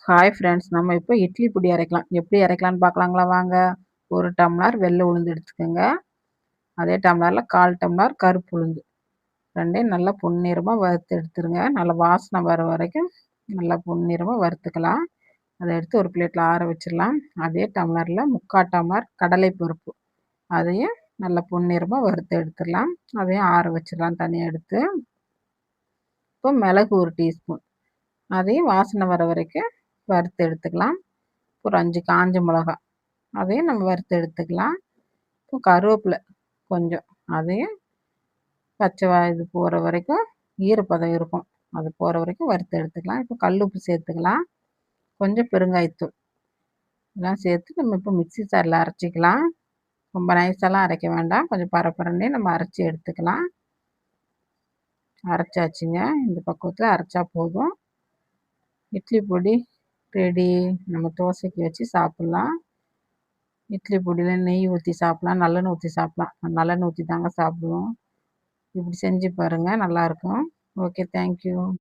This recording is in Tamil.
ஹாய் ஃப்ரெண்ட்ஸ், நம்ம இப்போ இட்லி பொடி அரைக்கலாம். எப்படி அரைக்கலாம்னு பார்க்கலாங்களா வாங்க. 1 டம்ளர் வெள்ளை உளுந்து எடுத்துக்கோங்க. அதே டம்ளரில் 1/4 டம்ளர் கருப்பு உளுந்து. 2யும் நல்லா பொன்னிறமாக வறுத்து எடுத்துருங்க. நல்லா வாசனை வர வரைக்கும் நல்லா பொன்னிறமாக வறுத்துக்கலாம். அதை எடுத்து ஒரு பிளேட்டில் ஆற வச்சிடலாம். அதே டம்ளரில் 3/4 டம்ளர் கடலை பருப்பு. அதையும் நல்லா பொன்னிறமாக வறுத்து எடுத்துடலாம். அதையும் ஆற வச்சிடலாம் தனியாக எடுத்து. இப்போ மிளகு 1 டீஸ்பூன். அதையும் வாசனை வர வரைக்கும் வறுத்து எடுத்துக்கலாம். ஒரு 5 காஞ்ச மிளகா, அதையும் நம்ம வறுத்து எடுத்துக்கலாம். இப்போ கருவேப்பிலை கொஞ்சம், அதையும் பச்சை இது போகிற வரைக்கும் ஈரப்பதம் இருக்கும், அது போகிற வரைக்கும் வறுத்து எடுத்துக்கலாம். இப்போ கல் உப்பு சேர்த்துக்கலாம். கொஞ்சம் பெருங்காயத்தூள் இதெல்லாம் சேர்த்து நம்ம இப்போ மிக்ஸி ஜாரில் அரைச்சிக்கலாம். ரொம்ப நைஸாலாம் அரைக்க வேண்டாம், கொஞ்சம் பரபரன்னே நம்ம அரைச்சி எடுத்துக்கலாம். அரைச்சாச்சுங்க. இந்த பக்குவத்தில் அரைச்சா போதும். இட்லி பொடி ரெடி. நம்ம தோசைக்கு வச்சு சாப்பிட்லாம். இட்லி பொடியில் நெய் ஊற்றி சாப்பிட்லாம், நல்லெண்ணெய் ஊற்றி சாப்பிட்லாம். நல்லெண்ணெய் ஊற்றி தாங்க சாப்பிடுவோம். இப்படி செஞ்சு பாருங்கள், நல்லாயிருக்கும். Okay, thank you.